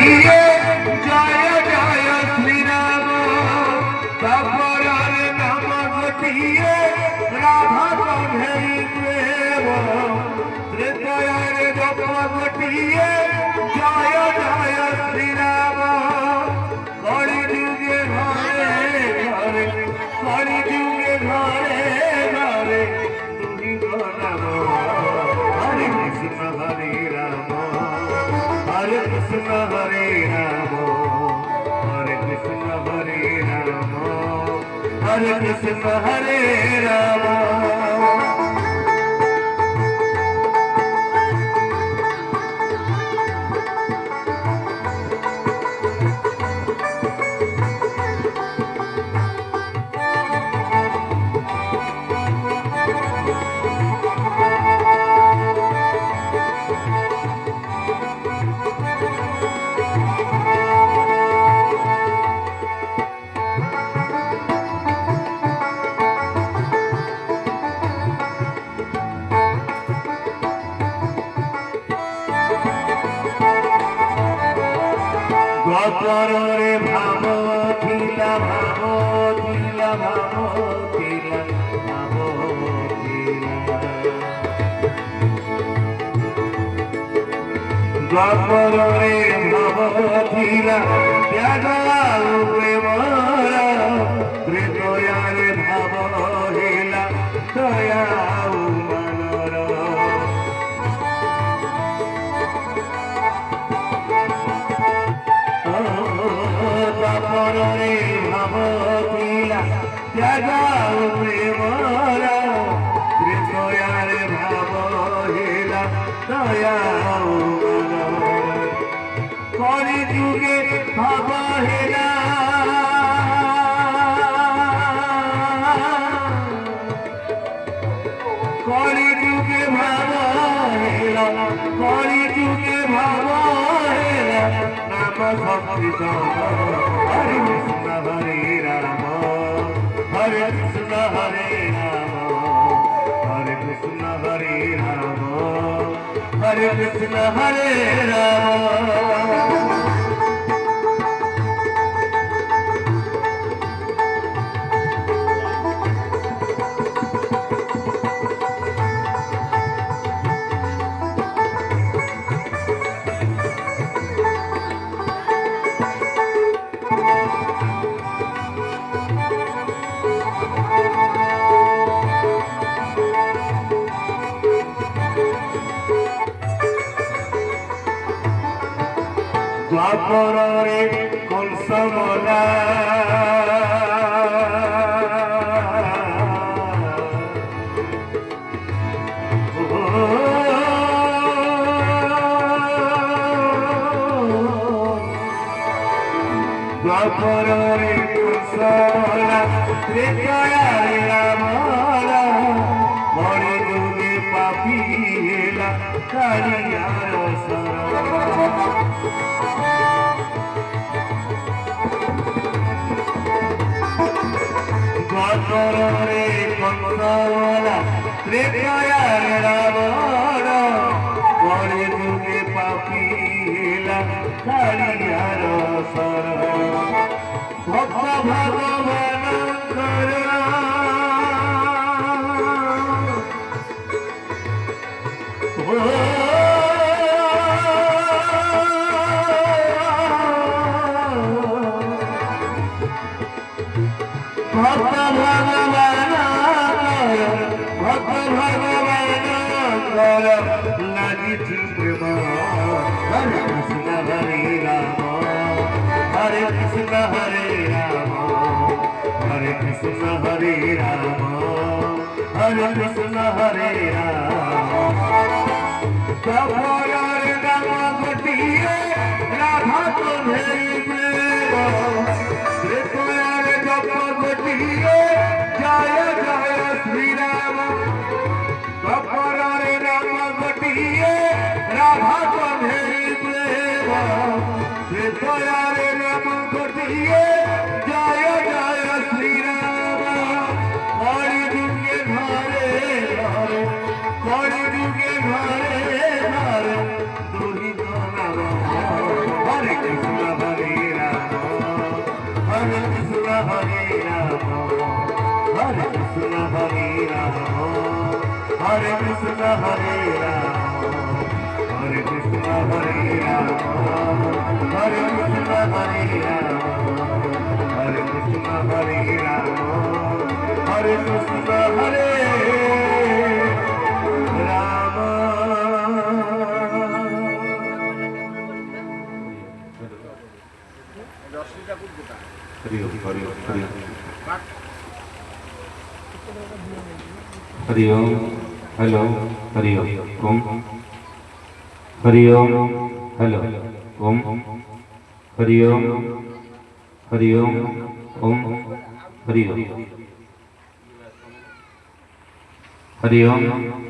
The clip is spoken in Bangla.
ঘটিয়ে জয় জয় শ্রীরাম তারপরের নাম ঘটিয়ে রাধা কাঁধের প্রেম ত্রেতয়ার জপ ঘটিয়ে জয় জয় শ্রীরাম কলি যুগে ঘরে ঘরে কলি যুগে ঘরে ঘরে তুমি নাম হরে কৃষ্ণ হরে রাম হরে কৃষ্ণ হরে রাম হরে কৃষ্ণ হরে রাম হরে কৃষ্ণ হরে রাম গতরে ভাব ছিলা ভাব ছিলা ভাব ছিলা ভাব গতরে ভাব ছিলা ত্যাগ প্রেমর হৃদয়ারে ভাব হেলা দয়া মনর তাপরে ভাব ছিলা ত্যাগ প্রেমর হৃদয়ারে ভাব হেলা দয়া কলি যুগে ভাব হেলা কলি যুগে ভাব হেলা কলি যুগে ভাব হেলা নাম সংকৃত হরে কৃষ্ণ হরে রাম হরে কৃষ্ণ হরে রাম হরে কৃষ্ণ হরে রাম হরে কৃষ্ণ হরে রাম দ্বাপরে কংসমলা দ্বাপরে কংসমলা ত্রেতয়ারে রামলা মরে যুগে পাপী হেলা কালিয়ার গতরে কংসমলা ত্রেতয়ারে রাবণ পরে যুগে পাপী হেলা কালিয়ার সর ভক্ত ভগবান ভক্ত ভগবান ভক্ত ভগবান লাগিছি প্রেম হরে কৃষ্ণ হরে রাম হরে কৃষ্ণ হরে রাম হরে কৃষ্ণ হরে রাম হরে কৃষ্ণ হরে রাম তারপরের নাম ঘটিয়ে রাধা কাঁধের প্রেম ত্রেতয়ার জপ ঘটিয়ে জয় জয় শ্রীরাম তারপরের নাম ঘটিয়ে রাধা কাঁধের প্রেম ত্রেতয়ার নাম ঘটিয়ে জয় জয় শ্রীরাম কলি যুগে ঘরে ঘরে কলি যুগে ঘরে ঘরে দুহিত নাম হরে हरि ओम हेलो हरि ओम हरि ओम हेलो ओम हरि ओम ओम हरि ओम हरि ओम।